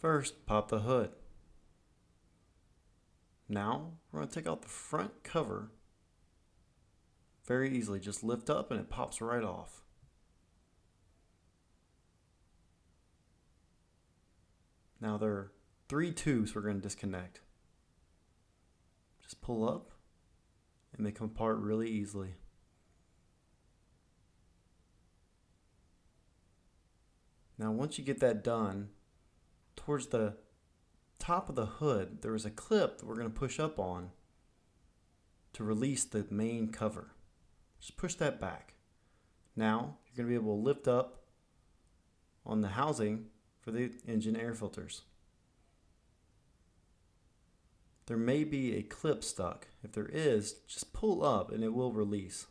First, pop the hood. Now, we're going to take out the front cover very easily. Just lift up and it pops right off. Now there are 3 tubes we're going to disconnect. Just pull up and they come apart really easily. Now once you get that done, towards the top of the hood there is a clip that we're going to push up on to release the main cover. Just push that back. Now you're going to be able to lift up on the housing for the engine air filters. There may be a clip stuck. If there is, just pull up and it will release.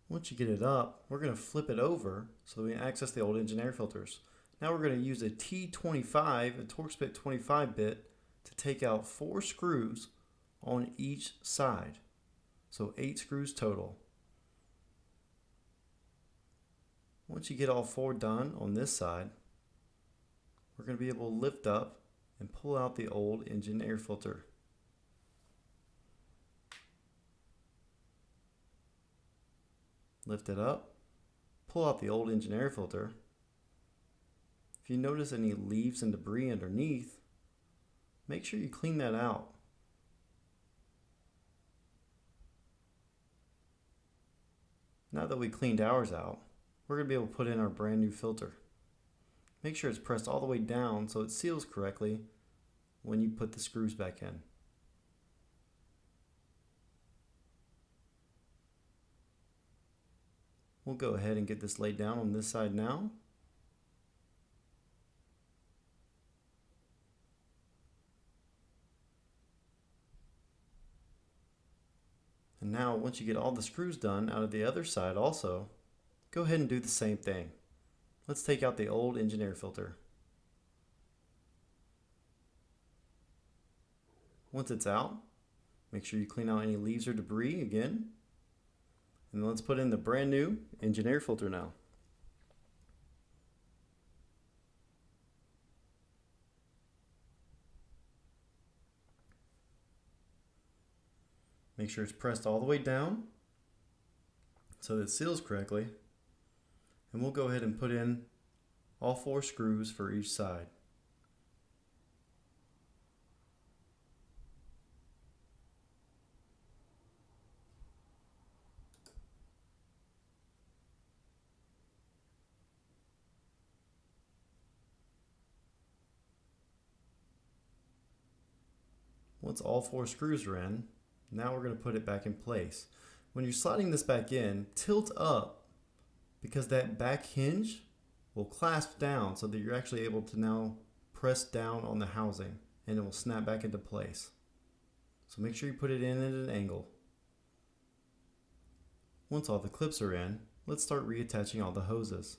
Once you get it up, we're going to flip it over so that we can access the old engine air filters. Now we're going to use a T25, a Torx bit 25 bit, to take out 4 screws on each side. So 8 screws total. Once you get all 4 done on this side, we're going to be able to lift up and pull out the old engine air filter. Lift it up, pull out the old engine air filter. If you notice any leaves and debris underneath, make sure you clean that out. Now that we cleaned ours out, we're going to be able to put in our brand new filter. Make sure it's pressed all the way down so it seals correctly when you put the screws back in. We'll go ahead and get this laid down on this side now. And now once you get all the screws done out of the other side also, go ahead and do the same thing. Let's take out the old engine air filter. Once it's out, make sure you clean out any leaves or debris again. And let's put in the brand new engine air filter now. Make sure it's pressed all the way down so that it seals correctly. And we'll go ahead and put in all 4 screws for each side. Once all 4 screws are in, now we're going to put it back in place. When you're sliding this back in, tilt up because that back hinge will clasp down so that you're actually able to now press down on the housing and it will snap back into place. So make sure you put it in at an angle. Once all the clips are in, let's start reattaching all the hoses.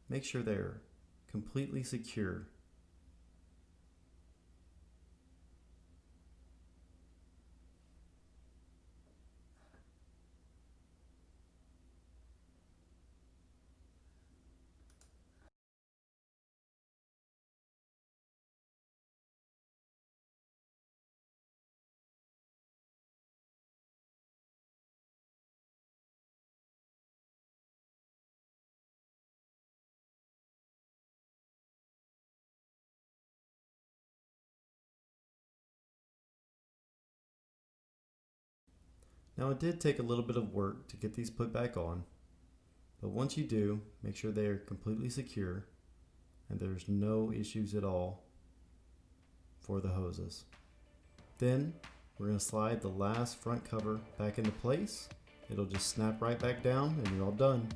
Make sure they're completely secure. Now it did take a little bit of work to get these put back on, but once you do, make sure they are completely secure and there's no issues at all for the hoses. Then we're going to slide the last front cover back into place. It'll just snap right back down and you're all done.